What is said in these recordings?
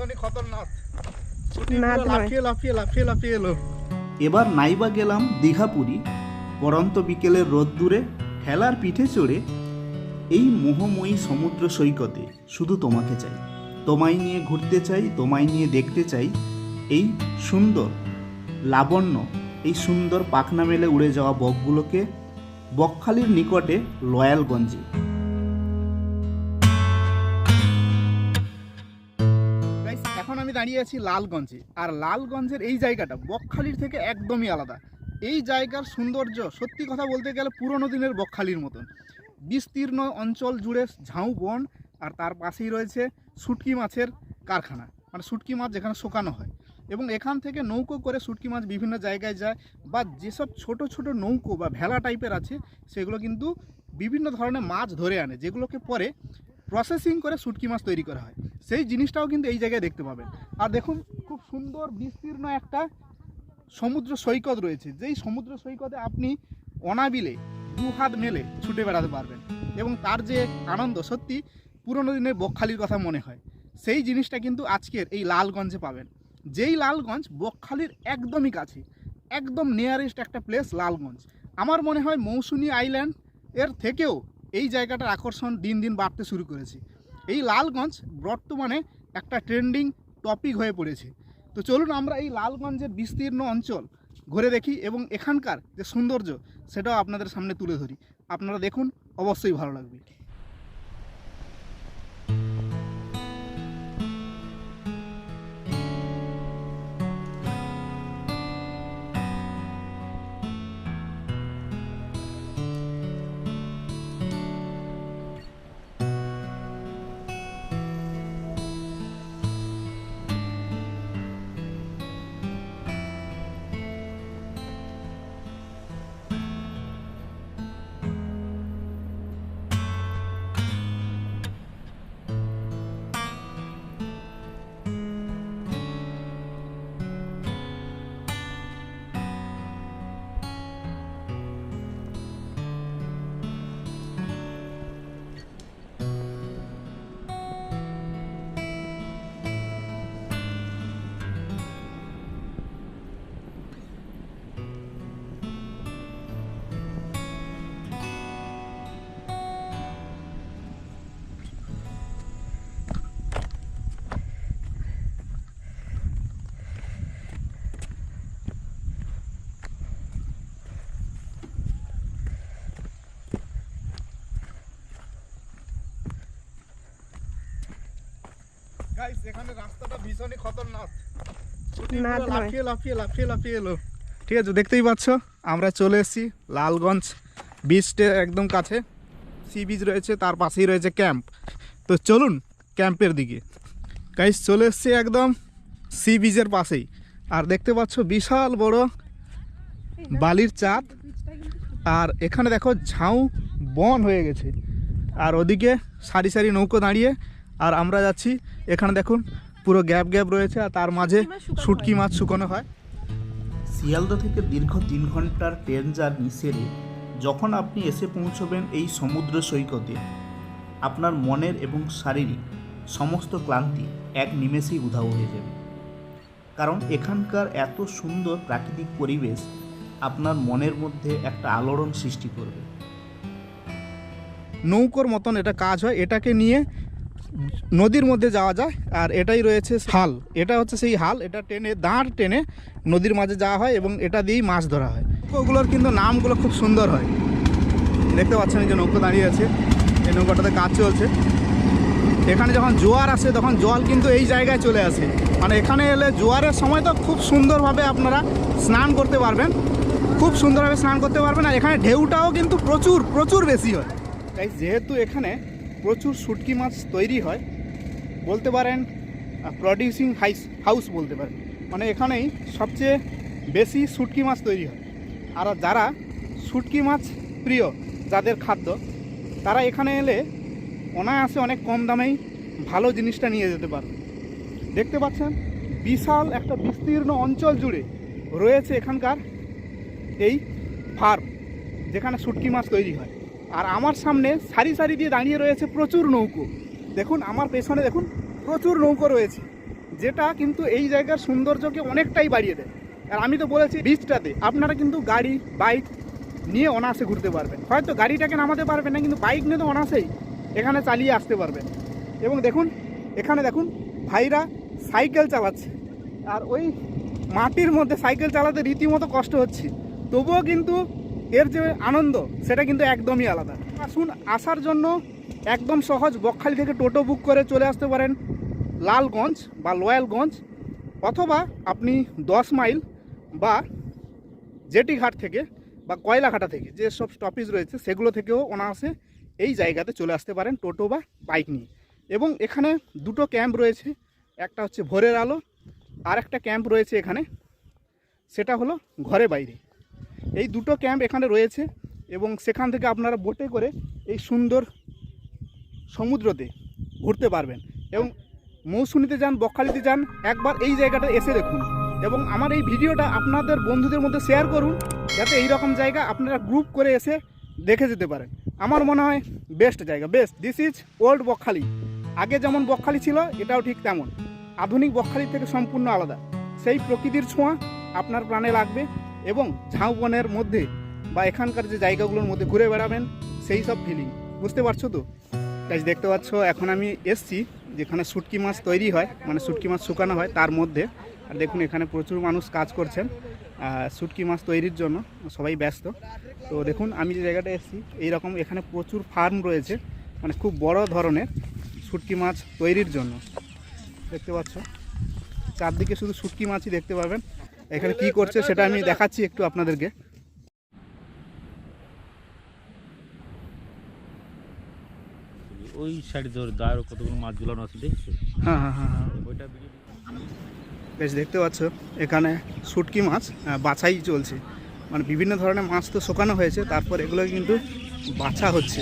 ভীষণই খতরনাক। লাফিয়ে লাফিয়ে লাফিয়ে লাফিয়ে এলো। এবার নাইবা গেলাম দীঘাপুরী, পরন্ত বিকেলের রোদ্দুরে হেলার পিঠে চড়ে এই মোহময়ী সমুদ্র সৈকতে শুধু তোমাকে চাই, তোমায় নিয়ে ঘুরতে চাই, তোমায় নিয়ে দেখতে চাই এই সুন্দর লাবণ্য, এই সুন্দর পাখনা মেলে উড়ে যাওয়া বকগুলোকে বকখালির নিকটে lalganjে। এখন আমি দাঁড়িয়ে আছি লালগঞ্জে, আর লালগঞ্জের এই জায়গাটা বকখালির থেকে একদমই আলাদা। এই জায়গার সৌন্দর্য সত্যি কথা বলতে গেলে পুরনো দিনের বকখালির মতন। বিস্তীর্ণ অঞ্চল জুড়ে ঝাউ বন, আর তার পাশেই রয়েছে শুটকি মাছের কারখানা, মানে শুটকি মাছ যেখানে শোকানো হয়। এবং এখান থেকে নৌকো করে শুটকি মাছ বিভিন্ন জায়গায় যায়, বা যেসব ছোট ছোট নৌকো বা ভেলা টাইপের আছে সেগুলো কিন্তু বিভিন্ন ধরনের মাছ ধরে আনে, যেগুলোকে পরে প্রসেসিং করে শুটকি মাছ তৈরি করা হয়। সেই জিনিসটাও কিন্তু এই জায়গায় দেখতে পাবেন। আর দেখুন, খুব সুন্দর বিস্তীর্ণ একটা সমুদ্র সৈকত রয়েছে, যেই সমুদ্র সৈকতে আপনি অনাবিলে দু হাত মেলে ছুটে বেড়াতে পারবেন, এবং তার যে আনন্দ সত্যি পুরনো দিনের বকখালির কথা মনে হয়। সেই জিনিসটা কিন্তু আজকের এই লালগঞ্জে পাবেন, যেই লালগঞ্জ বকখালির একদমই কাছে, একদম নিয়ারেস্ট একটা প্লেস লালগঞ্জ। আমার মনে হয় মৌসুনি আইল্যান্ড এর থেকেও এই জায়গাটার আকর্ষণ দিন দিন বাড়তে শুরু করেছে। এই লালগঞ্জ বর্তমানে একটা ট্রেন্ডিং টপিক হয়ে পড়েছে। তো চলুন আমরা এই লালগঞ্জের বিস্তীর্ণ অঞ্চল ঘুরে দেখি, এবং এখানকার যে সৌন্দর্য সেটাও আপনাদের সামনে তুলে ধরি। আপনারা দেখুন, অবশ্যই ভালো লাগবে। গাইস, এখানে রাস্তাটা ভীষণই খতরনাক। লাফিয়ে লাফিয়ে লাফিয়ে লাফিয়ে এলো। ঠিক আছে, দেখতেই পাচ্ছ আমরা চলে এসেছি লালগঞ্জ বিচে একদম কাছে। সি বিচ রয়েছে, তার পাশেই রয়েছে ক্যাম্প। তো চলুন ক্যাম্পের দিকে। গাইস, চলে এসেছি একদম সি বিচের পাশেই, আর দেখতে পাচ্ছ বিশাল বড় বালির চাঁদ, আর এখানে দেখো ঝাউ বন হয়ে গেছে, আর ওদিকে সারি সারি নৌকো দাঁড়িয়ে, আর আমরা যাচ্ছি। এখানে দেখুন পুরো গ্যাপ গ্যাপ রয়েছে, আর তার মাঝে শুটকি মাছ শুকানো হয়। শিয়ালদা থেকে দীর্ঘ 3 ঘন্টার ট্রেন জার্নি সেরে যখন আপনি এসে পৌঁছবেন এই সমুদ্র সৈকতে, আপনার মনের এবং শারীরিক সমস্ত ক্লান্তি এক নিমেষেই উধাও হয়ে যাবে। কারণ এখানকার এত সুন্দর প্রাকৃতিক পরিবেশ আপনার মনের মধ্যে একটা আলোড়ন সৃষ্টি করবে। নৌকোর মতন এটা কাজ হয়, এটাকে নিয়ে নদীর মধ্যে যাওয়া যায়, আর এটাই রয়েছে হাল। এটা হচ্ছে সেই হাল, এটা টেনে দাঁড় টেনে নদীর মাঝে যাওয়া হয়, এবং এটা দিয়েই মাছ ধরা হয়। নৌকোগুলোর কিন্তু নামগুলো খুব সুন্দর হয়। দেখতে পাচ্ছেন এই যে নৌকো দাঁড়িয়ে আছে, এই নৌকাটাতে কাজ চলছে। এখানে যখন জোয়ার আসে তখন জল কিন্তু এই জায়গায় চলে আসে, মানে এখানে এলে জোয়ারের সময় তো খুব সুন্দরভাবে আপনারা স্নান করতে পারবেন, খুব সুন্দরভাবে স্নান করতে পারবেন। আর এখানে ঢেউটাও কিন্তু প্রচুর প্রচুর বেশি হয়। তাই যেহেতু এখানে প্রচুর শুটকি মাছ তৈরি হয়, বলতে পারেন প্রডিউসিং হাউস বলতে পারেন, মানে এখানেই সবচেয়ে বেশি শুটকি মাছ তৈরি হয়। আর যারা শুটকি মাছ প্রিয়, যাদের খাদ্য, তারা এখানে এলে অনায়াসে অনেক কম দামেই ভালো জিনিসটা নিয়ে যেতে পারবে। দেখতে পাচ্ছেন বিশাল একটা বিস্তীর্ণ অঞ্চল জুড়ে রয়েছে এখানকার এই ফার্ম, যেখানে শুটকি মাছ তৈরি হয়। আর আমার সামনে সারি সারি দিয়ে দাঁড়িয়ে রয়েছে প্রচুর নৌকো। দেখুন আমার পেছনে দেখুন প্রচুর নৌকো রয়েছে, যেটা কিন্তু এই জায়গার সৌন্দর্যকে অনেকটাই বাড়িয়ে দেয়। আর আমি তো বলেছি বিচটাতে আপনারা কিন্তু গাড়ি বাইক নিয়ে অনায়াসে ঘুরতে পারবেন। হয়তো গাড়িটাকে নামাতে পারবেন না, কিন্তু বাইক নিয়ে তো অনায়াসেই এখানে চালিয়ে আসতে পারবেন। এবং দেখুন এখানে দেখুন ভাইরা সাইকেল চালাচ্ছে, আর ওই মাটির মধ্যে সাইকেল চালাতে রীতিমতো কষ্ট হচ্ছে, তবুও কিন্তু এর যে আনন্দ সেটা কিন্তু একদমই আলাদা। আসুন, আসার জন্য একদম সহজ। বকখালি থেকে টোটো বুক করে চলে আসতে পারেন লালগঞ্জ বা লয়ালগঞ্জ, অথবা আপনি 10 মাইল বা জেটি ঘাট থেকে বা কয়লাঘাটা থেকে যে সব স্টপেজ রয়েছে সেগুলো থেকেও অনায়াসে এই জায়গাতে চলে আসতে পারেন টোটো বা বাইক নিয়ে। এবং এখানে দুটো ক্যাম্প রয়েছে, একটা হচ্ছে ভোরের আলো, আর একটা ক্যাম্প রয়েছে এখানে, সেটা হলো ঘরে বাইরে। এই দুটো ক্যাম্প এখানে রয়েছে এবং সেখান থেকে আপনারা বোটে করে এই সুন্দর সমুদ্রতে ঘুরতে পারবেন। এবং মৌসুনিতে যান, বকখালিতে যান, একবার এই জায়গাটা এসে দেখুন এবং আমার এই ভিডিওটা আপনাদের বন্ধুদের মধ্যে শেয়ার করুন, যাতে এই রকম জায়গা আপনারা গ্রুপ করে এসে দেখে যেতে পারেন। আমার মনে হয় বেস্ট জায়গা, best. This is old Bakkhali. আগে যেমন বকখালি ছিল এটাও ঠিক তেমন, আধুনিক বকখালি থেকে সম্পূর্ণ আলাদা। সেই প্রকৃতির ছোঁয়া আপনার প্রাণে লাগবে এবং ঝাউবনের মধ্যে বা এখানকার যে জায়গাগুলোর মধ্যে ঘুরে বেড়াবেন সেই সব ফিলিং, বুঝতে পারছো তো? তাই দেখতে পাচ্ছ এখন আমি এসছি যেখানে শুটকি মাছ তৈরি হয়, মানে শুটকি মাছ শুকানো হয় তার মধ্যে। আর দেখুন এখানে প্রচুর মানুষ কাজ করছেন শুটকি মাছ তৈরির জন্য, সবাই ব্যস্ত। তো দেখুন আমি যে জায়গাটা এসেছি এইরকম এখানে প্রচুর ফার্ম রয়েছে, মানে খুব বড় ধরনের শুটকি মাছ তৈরির জন্য। দেখতে পাচ্ছ চারদিকে শুধু শুটকি মাছই দেখতে পাবেন। এখানে কি করছে সেটা আমি দেখাচ্ছি একটু আপনাদেরকে। ওই সাইডে ধরে দাঁড় কতগুলো মাছ ঝুলানো আছে দেখছো? হ্যাঁ হ্যাঁ হ্যাঁ হ্যাঁ, ওইটা বেশ দেখতে পাচ্ছ এখানে শুটকি মাছ বাছাই চলছে, মানে বিভিন্ন ধরনের মাছ তো শুকানো হয়েছে, তারপর এগুলো কিন্তু বাছা হচ্ছে।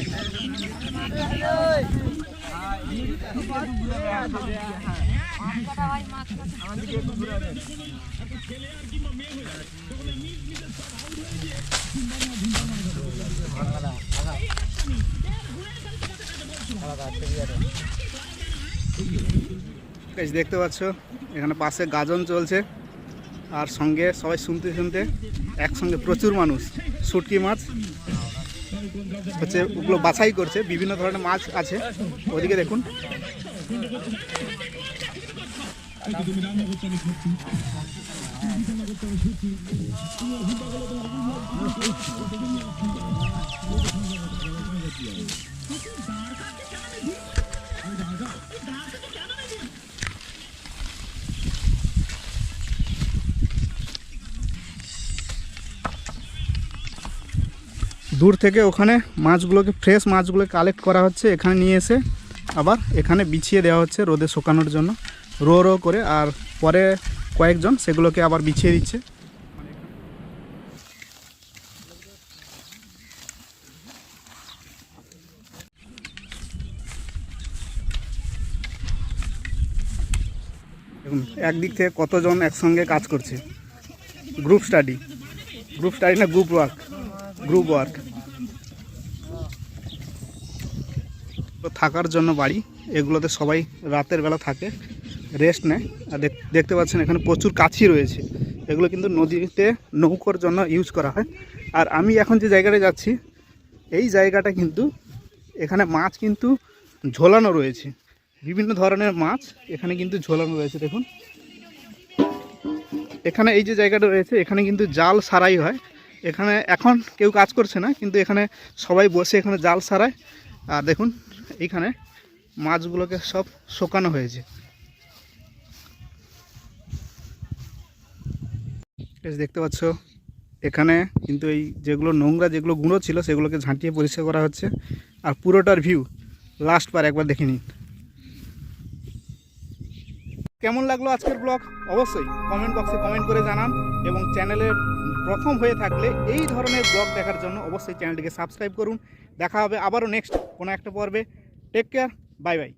দেখতে পাচ্ছ এখানে পাশে গাজন চলছে, আর সঙ্গে সবাই শুনতে শুনতে একসঙ্গে প্রচুর মানুষ শুটকি মাছ হচ্ছে ওগুলো বাছাই করছে। বিভিন্ন ধরনের মাছ আছে ওদিকে দেখুন। দূর থেকে ওখানে মাছগুলোকে, ফ্রেশ মাছগুলো কালেক্ট করা হচ্ছে, এখানে নিয়ে এসে আবার এখানে বিছিয়ে দেওয়া হচ্ছে রোদে শুকানোর জন্য, রো রো করে। আর পরে কয়েকজন সেগুলোকে আবার বিছিয়ে দিচ্ছে। দেখুন একদিক থেকে কতজন একসঙ্গে কাজ করছে, গ্রুপ স্টাডি না গ্রুপ ওয়ার্ক। থাকার জন্য বাড়ি, এগুলোতে সবাই রাতের বেলা থাকে, রেস্ট নেয়। আর দেখতে পাচ্ছেন এখানে প্রচুর কাছি রয়েছে, এগুলো কিন্তু নদীতে নৌকোর জন্য ইউজ করা হয়। আর আমি এখন যে জায়গাটা যাচ্ছি এই জায়গাটা কিন্তু এখানে মাছ কিন্তু ঝোলানো রয়েছে, বিভিন্ন ধরনের মাছ এখানে কিন্তু ঝোলানো রয়েছে। দেখুন এখানে এই যে জায়গাটা রয়েছে এখানে কিন্তু জাল সারাই হয়। এখানে এখন কেউ কাজ করছে না, কিন্তু এখানে সবাই বসে এখানে জাল সারায়। আর দেখুন এইখানে মাছগুলোকে সব শুকানো হয়েছে। দেখতে পাচ্ছ এখানে কিন্তু এই যেগুলো নোংরা, যেগুলো গুঁড়ো ছিল সেগুলোকে ঝাঁটিয়ে পরিষ্কার করা হচ্ছে। আর পুরোটার ভিউ লাস্ট বার একবার দেখে নিন। কেমন লাগলো আজকের ব্লগ অবশ্যই কমেন্ট বক্সে কমেন্ট করে জানান, এবং চ্যানেলের প্রথম হয়ে থাকলে এই ধরনের ব্লগ দেখার জন্য অবশ্যই চ্যানেলটিকে সাবস্ক্রাইব করুন। দেখা হবে আবারও নেক্সট কোনো একটা পর্বে। Take care, bye by.